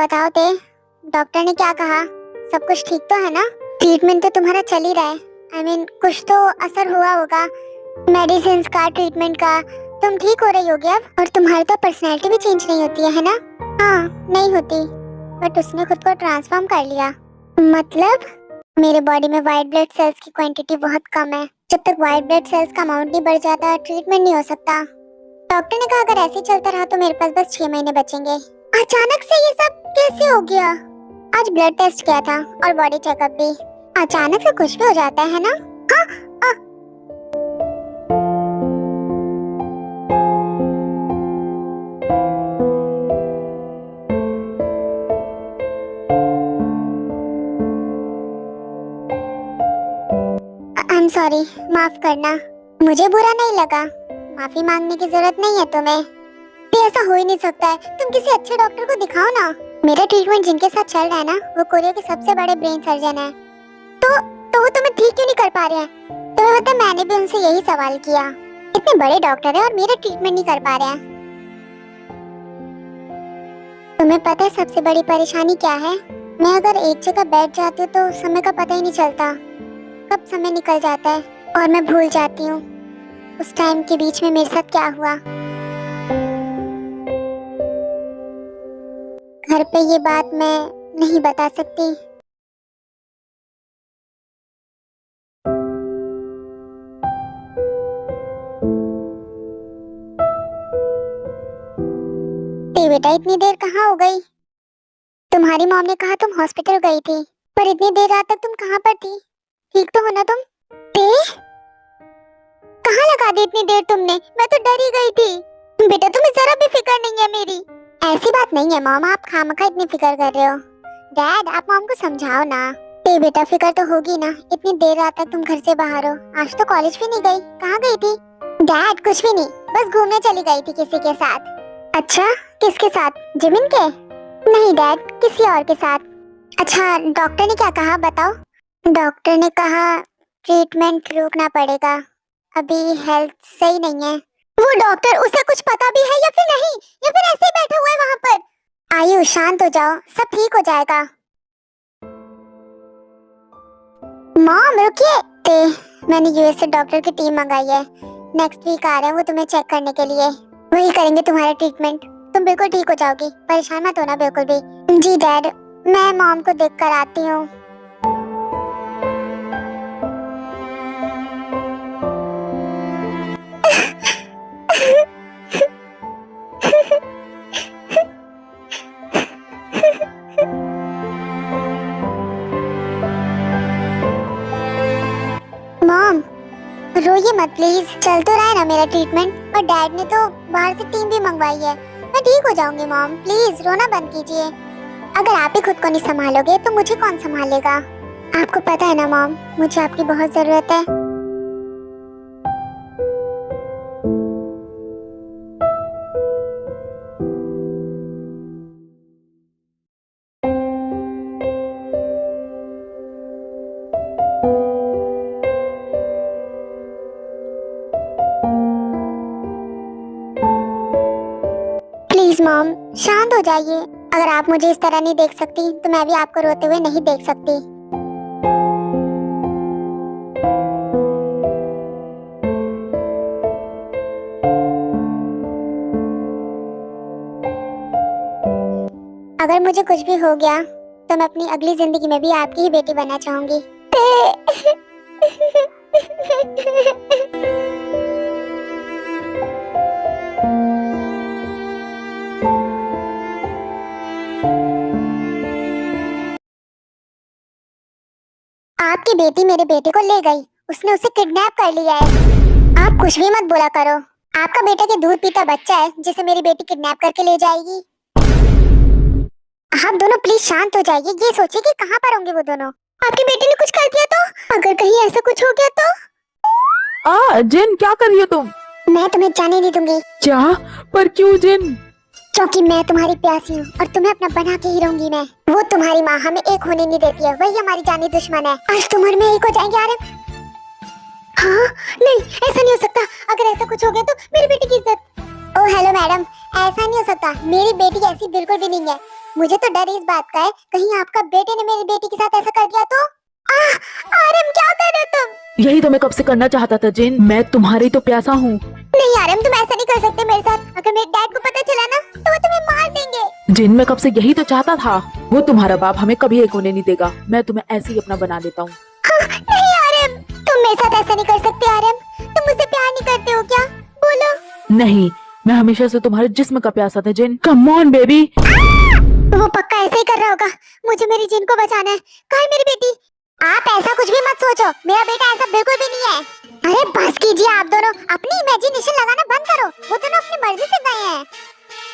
बताओ ते, डॉक्टर ने क्या कहा? सब कुछ ठीक तो है ना? ट्रीटमेंट तो तुम्हारा चल ही रहा है। कुछ तो असर हुआ होगा मेडिसिन का, ट्रीटमेंट का। तुम ठीक हो रही होगी अब। और तुम्हारी तो पर्सनैलिटी भी चेंज नहीं होती है ना? हाँ, नहीं होती, बट उसने खुद को ट्रांसफॉर्म कर लिया। मतलब मेरे बॉडी में व्हाइट ब्लड सेल्स की क्वांटिटी बहुत कम है। जब तक व्हाइट ब्लड सेल्स का अमाउंट नहीं बढ़ जाता, ट्रीटमेंट नहीं हो सकता। डॉक्टर ने कहा अगर ऐसे ही चलता रहा तो मेरे पास बस 6 महीने बचेंगे। अचानक से ये सब कैसे हो गया? आज ब्लड टेस्ट किया था और बॉडी चेकअप भी। अचानक से कुछ भी हो जाता है ना? हाँ, आई एम सॉरी, माफ करना, मुझे बुरा नहीं लगा। माफी मांगने की जरूरत नहीं है तुम्हें। ये ऐसा हो ही नहीं सकता है। तुम किसी अच्छे डॉक्टर को दिखाओ ना। मेरा ट्रीटमेंट जिनके साथ चल रहा है ना, वो कोरिया के सबसे बड़े ब्रेन सर्जन है। तो वो तुम्हें ठीक क्यों नहीं कर पा रहे हैं? तुम्हें पता, मैंने भी उनसे यही सवाल किया। इतने बड़े डॉक्टर है और मेरा ट्रीटमेंट नहीं कर पा रहे हैं। तुम्हें पता है सबसे बड़ी परेशानी क्या है? मैं अगर एक जगह बैठ जाती हूँ तो समय का पता ही नहीं चलता। कब समय निकल जाता है और मैं भूल जाती हूँ उस टाइम के बीच में मेरे साथ क्या हुआ। घर पे ये बात मैं नहीं बता सकती। बेटा इतनी देर कहाँ हो गई? तुम्हारी मॉम ने कहा तुम हॉस्पिटल गई थी, पर इतनी देर रात तक तुम कहाँ पर थी? ठीक तो हो ना तुम? कहाँ लगा दी इतनी देर तुमने? मैं तो डर ही गई थी। बेटा तुम्हें जरा भी फिक्र नहीं है मेरी। ऐसी बात नहीं है मॉम, आप खामखा इतनी फिक्र कर रहे हो। डैड आप मॉम को समझाओ ना। बेटा फिक्र तो होगी ना, इतनी देर रात तक तुम घर से बाहर हो। आज तो कॉलेज भी नहीं गई, कहाँ गई थी? डैड कुछ भी नहीं, बस घूमने चली गई थी किसी के साथ। अच्छा, किसके साथ? जिमिन के? नहीं डैड, किसी और के साथ। अच्छा, डॉक्टर ने क्या कहा बताओ? डॉक्टर ने कहा ट्रीटमेंट रोकना पड़ेगा, अभी हेल्थ सही नहीं है। वो डॉक्टर, उसे कुछ पता भी है या फिर नहीं, या फिर ऐसे ही बैठा हुआ है वहाँ पर? आयु शांत हो जाओ, सब ठीक हो जाएगा। मॉम रुकिए, मैंने यूएस से डॉक्टर की टीम मंगाई है। नेक्स्ट वीक आ रहे हैं वो तुम्हें चेक करने के लिए। वही करेंगे तुम्हारा ट्रीटमेंट। तुम बिल्कुल ठीक हो जाओगी, परेशान मत होना बिल्कुल भी। जी डैड, मैं मॉम को देख कर आती हूँ। मॉम रोइए मत प्लीज, चल तो रहा है ना मेरा ट्रीटमेंट। और डैड ने तो बाहर से टीम भी मंगवाई है। मैं ठीक हो जाऊंगी मॉम, प्लीज रोना बंद कीजिए। अगर आप ही खुद को नहीं संभालोगे तो मुझे कौन संभालेगा? आपको पता है ना मॉम, मुझे आपकी बहुत जरूरत है। प्लीज मॉम शांत हो जाइए। अगर आप मुझे इस तरह नहीं देख सकती तो मैं भी आपको रोते हुए नहीं देख सकती। अगर मुझे कुछ भी हो गया तो मैं अपनी अगली जिंदगी में भी आपकी ही बेटी बनना चाहूंगी। आपकी बेटी मेरे बेटे को ले गई, उसने उसे किडनैप कर लिया है। आप कुछ भी मत बोला करो। आपका बेटा के दूध पीता बच्चा है जिसे मेरी बेटी किडनैप करके ले जाएगी। आप दोनों प्लीज शांत हो जाइए। ये सोचिए कि कहाँ पर होंगे वो दोनों। आपकी बेटी ने कुछ कर दिया तो? अगर कहीं ऐसा कुछ हो गया तो? जिन क्या कर रही हो तुम? मैं तुम्हें जाने नहीं दूंगी। क्या? पर क्यों जिन? क्योंकि मैं तुम्हारी प्यासी हूँ और तुम्हें अपना बना के ही रहूंगी मैं। वो तुम्हारी माँ हमें एक होने नहीं देती है, वही हमारी जानी दुश्मन है। आज तुम और मैं एक हो जाएंगे। यार हाँ, नहीं ऐसा नहीं हो सकता। अगर ऐसा कुछ हो गया तो मेरी बेटी की इज्जत। ओ हेलो मैडम, ऐसा नहीं हो सकता। मेरी बेटी ऐसी बिल्कुल भी नहीं है। मुझे तो डर इस बात का है, कहीं आपका बेटे ने मेरी बेटी के साथ ऐसा कर दिया तो। आरम क्या कर रहे हो तुम? यही तो मैं कब से करना चाहता था जिन, मैं तुम्हारी तो प्यासा हूँ। नहीं आरम, तुम ऐसा नहीं कर सकते मेरे साथ। अगर मेरे डैड को पता चला ना तो वो तुम्हें मार देंगे। जिन मैं कब से यही तो चाहता था, वो तुम्हारा बाप हमें कभी एक होने नहीं देगा। मैं तुम्हें ऐसे ही अपना बना देता हूँ। नहीं आरम, तुम मेरे साथ ऐसा नहीं कर सकते। आरम, तुम मुझसे प्यार नहीं करते हो क्या? बोलो। नहीं, मैं हमेशा से तुम्हारे जिस्म का प्यासा था जिन। Come on baby. वो पक्का ऐसे ही कर रहा होगा। मुझे मेरी जिन को बचाना है। कहाँ है मेरी बेटी? आप ऐसा कुछ भी मत सोचो, मेरा बेटा ऐसा बिल्कुल भी नहीं है। अरे बस कीजिए आप दोनों, अपनी इमेजिनेशन लगाना बंद करो। वो दोनों अपनी मर्जी से गए हैं।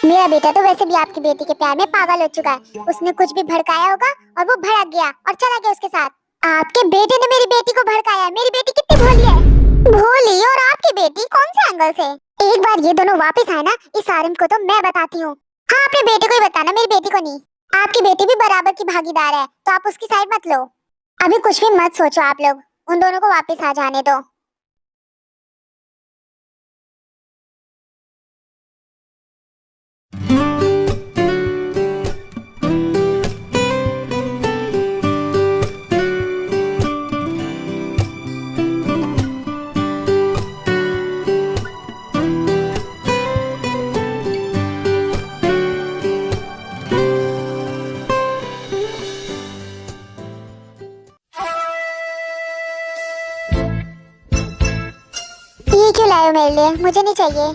मेरा बेटा तो वैसे भी आपकी बेटी के प्यार में पागल हो चुका है। उसने कुछ भी भड़काया होगा और वो भड़क गया और चला गया उसके साथ। आपके बेटे ने मेरी बेटी को भड़काया। मेरी बेटी कितनी भोली है। भोली और आपकी बेटी कौन से एंगल से? एक बार ये दोनों वापस आए ना, इस आरम को तो मैं बताती हूँ। हाँ, अपने बेटे को ही बताना, मेरी बेटी को नहीं। आपकी बेटी भी बराबर की भागीदार है, तो आप उसकी साइड मत लो। अभी कुछ भी मत सोचो आप लोग, उन दोनों को वापस आ जाने दो। ये क्यों लाए हो मेरे लिए? मुझे नहीं चाहिए।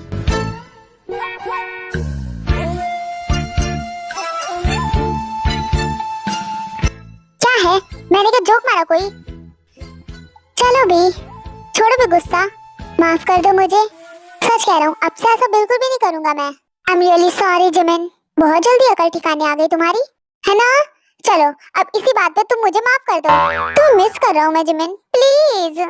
क्या है? मैंने क्या जोक मारा कोई? चलो भी, छोड़ो भी गुस्सा। माफ कर दो मुझे, सच कह रहा हूँ, अब से ऐसा बिल्कुल भी नहीं करूंगा मैं। I am really sorry Jimin. बहुत जल्दी अकल ठिकाने आ गई तुम्हारी, है ना? चलो अब इसी बात पे तुम मुझे माफ कर दो। तुम मिस कर रहा हूँ मैं जिमिन, प्लीज।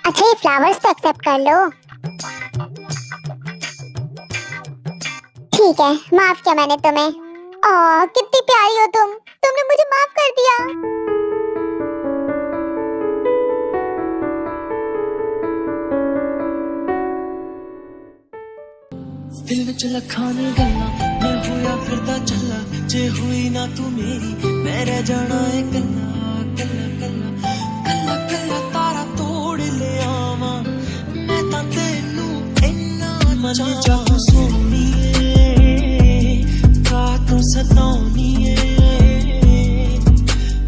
अच्छा, ये फ्लावर्स तो एक्सेप्ट कर लो। ठीक है, माफ किया मैंने तुम्हें। ओह, कितनी प्यारी हो तुम। तुमने मुझे माफ कर दिया। दिल विच लखां नी गल्लां, मैं होया फिरदा चला। जे हुई ना तू मेरी, मैं रह जाना है कल्ला कल्ला कल्ला कल्ला कल्ला। तारा तोड़ ले आवां मैं तां तेनू इन्ना मन जा सोनीए, का तू सताउनीए।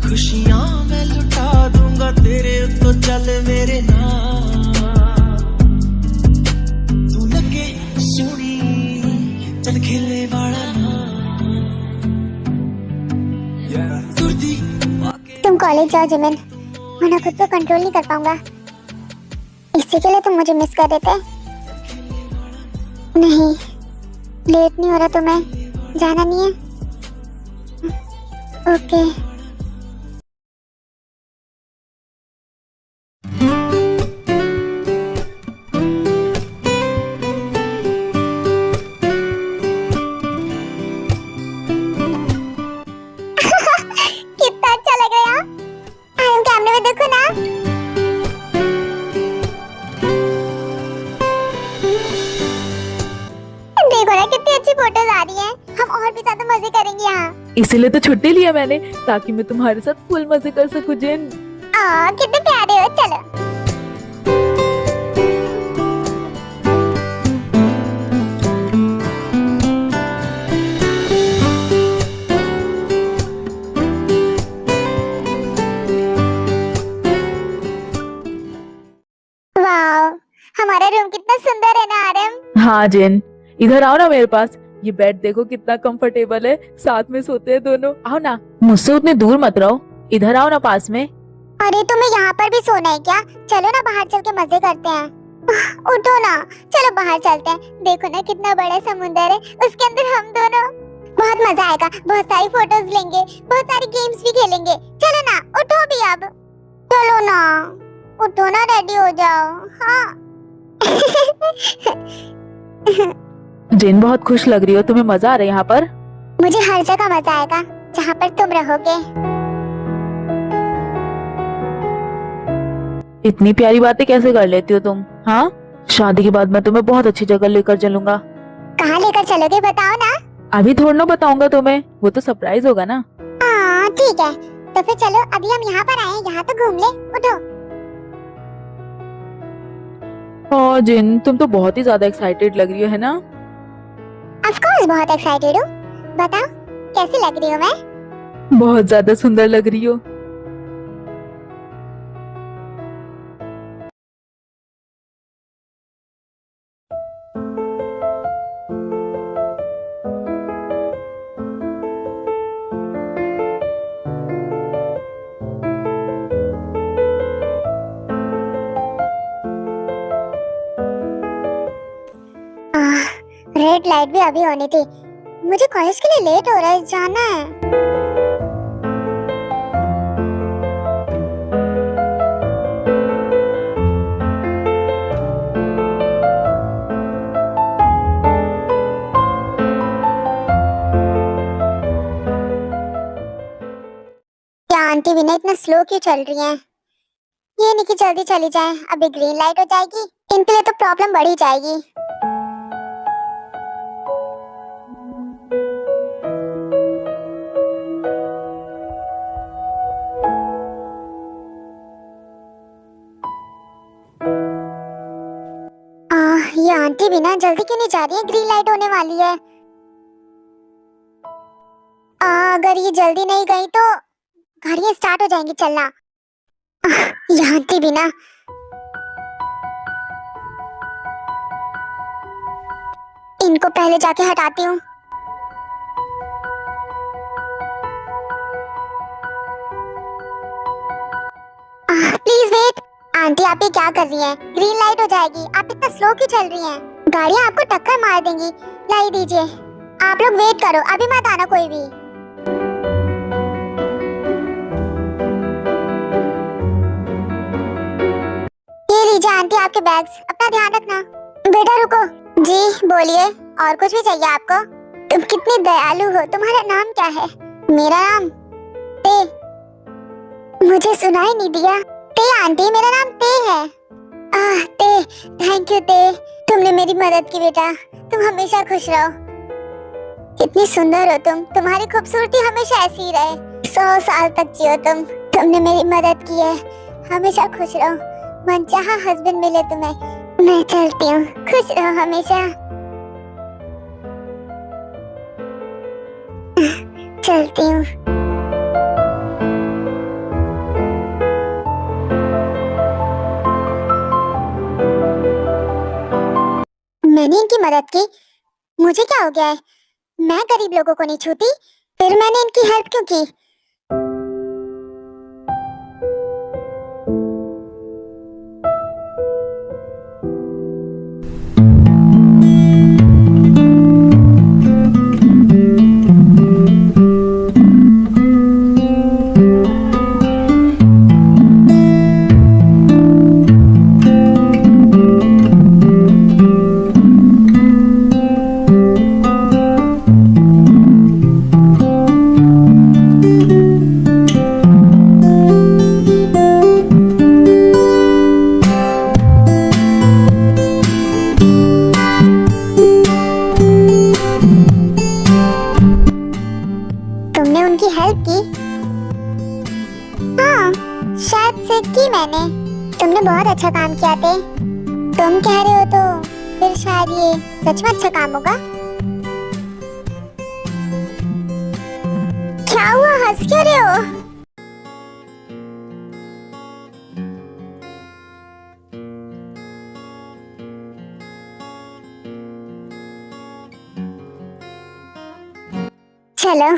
खुशियां मैं लुटा दूंगा तेरे उत्तों, चल मेरे नाल। तू लगे सोनी, चल खेले वाला ना। तुम कॉलेज जाओ जिमिन, वरना खुद को कंट्रोल नहीं कर पाऊंगा। इसी के लिए तुम मुझे मिस कर रहे थे। नहीं, लेट नहीं हो रहा तुम्हें? जाना नहीं है? ओके। कितना अच्छा लग रहा है। आरम, कैमरे में देखो ना। देखो ना कितनी अच्छी फोटोज आ रही हैं। हम और भी ज्यादा मजे करेंगे यहाँ। इसीलिए तो छुट्टी लिया मैंने, ताकि मैं तुम्हारे साथ फुल मजे कर सकूं जिन। कितने प्यारे हो। चलो। वाह, हमारा रूम कितना सुंदर है ना आरम? हाँ जिन, इधर आओ ना मेरे पास। ये बेड देखो कितना कंफर्टेबल है, साथ में सोते हैं दोनों। आओ ना, मुझसे उतने दूर मत रहो, इधर आओ ना पास में। अरे तुम्हें यहाँ पर भी सोना है क्या? चलो ना बाहर चल के मजे करते हैं। उठो ना, चलो बाहर चलते हैं। देखो ना कितना बड़ा समुंदर है, उसके अंदर हम दोनों। बहुत मजा आएगा, बहुत सारी फोटोज लेंगे, बहुत सारी गेम्स भी खेलेंगे। चलो ना, उठो भी अब। चलो ना, उठो ना, रेडी हो जाओ। हाँ। जिन बहुत खुश लग रही हो, तुम्हें मजा आ रहा है यहाँ पर? मुझे हर जगह मजा आएगा जहाँ पर तुम रहोगे। इतनी प्यारी बातें कैसे कर लेती हो तुम? हाँ, शादी के बाद मैं तुम्हें बहुत अच्छी जगह लेकर चलूंगा। कहाँ ले लेकर चलोगे बताओ ना। अभी थोड़ा ना बताऊंगा तुम्हें, वो तो सरप्राइज होगा ना। हाँ ठीक है, तो फिर चलो, अभी हम यहाँ पर आए, यहाँ तो घूम ले, उठो। हाँ जिन, तुम तो बहुत ही ज्यादा एक्साइटेड लग रही हो, है ना? ऑफ कोर्स बहुत एक्साइटेड हूँ। बताओ कैसी लग रही हूँ मैं? बहुत ज्यादा सुंदर लग रही हो। रेड लाइट भी अभी होनी थी, मुझे कॉलेज के लिए लेट हो रहा है, जाना है। क्या आंटी विनय इतना स्लो क्यों चल रही हैं? ये नहीं कि जल्दी चली जाए, अभी ग्रीन लाइट हो जाएगी, इनके लिए तो प्रॉब्लम बढ़ ही जाएगी। ये आंटी भी ना जल्दी क्यों नहीं जा रही है, ग्रीन लाइट होने वाली है। अगर ये जल्दी नहीं गई तो गाड़ियां स्टार्ट हो जाएंगी चलना। ये आंटी भी ना, इनको पहले जाके हटाती हूँ। Please wait. आंटी आप ये क्या कर रही हैं? ग्रीन लाइट हो जाएगी, आप इतना स्लो क्यों चल रही हैं? गाड़ियां आपको टक्कर मार देंगी, लाई दीजिए। आप लोग वेट करो, अभी मत आना कोई भी। ये लीजिए आंटी आपके बैग्स, अपना ध्यान रखना। बेटा रुको। जी बोलिए, और कुछ भी चाहिए आपको? तुम कितनी दयालु हो, तुम्हारा नाम क्या है? मेरा नाम ते। मुझे सुनाई नहीं दिया। ते आंटी, मेरा नाम ते है। ते, थैंक यू ते, तुमने मेरी मदद की बेटा, तुम हमेशा खुश रहो। कितनी सुंदर हो तुम, तुम्हारी खूबसूरती हमेशा ऐसी ही रहे, 100 साल तक जियो तुम। तुमने मेरी मदद की है, हमेशा खुश रहो, मनचाहा हस्बैंड मिले तुम्हें। मैं चलती हूँ, खुश रहो हमेशा। चलती हूँ। मैंने इनकी मदद की, मुझे क्या हो गया है? मैं गरीब लोगों को नहीं छूती, फिर मैंने इनकी हेल्प क्यों की? तुमने उनकी हेल्प की? हाँ, शायद से की मैंने। तुमने बहुत अच्छा काम किया थे। तुम कह रहे हो तो फिर शायद ये सच में अच्छा काम होगा। क्या हुआ, हंस क्यों रहे हो? चलो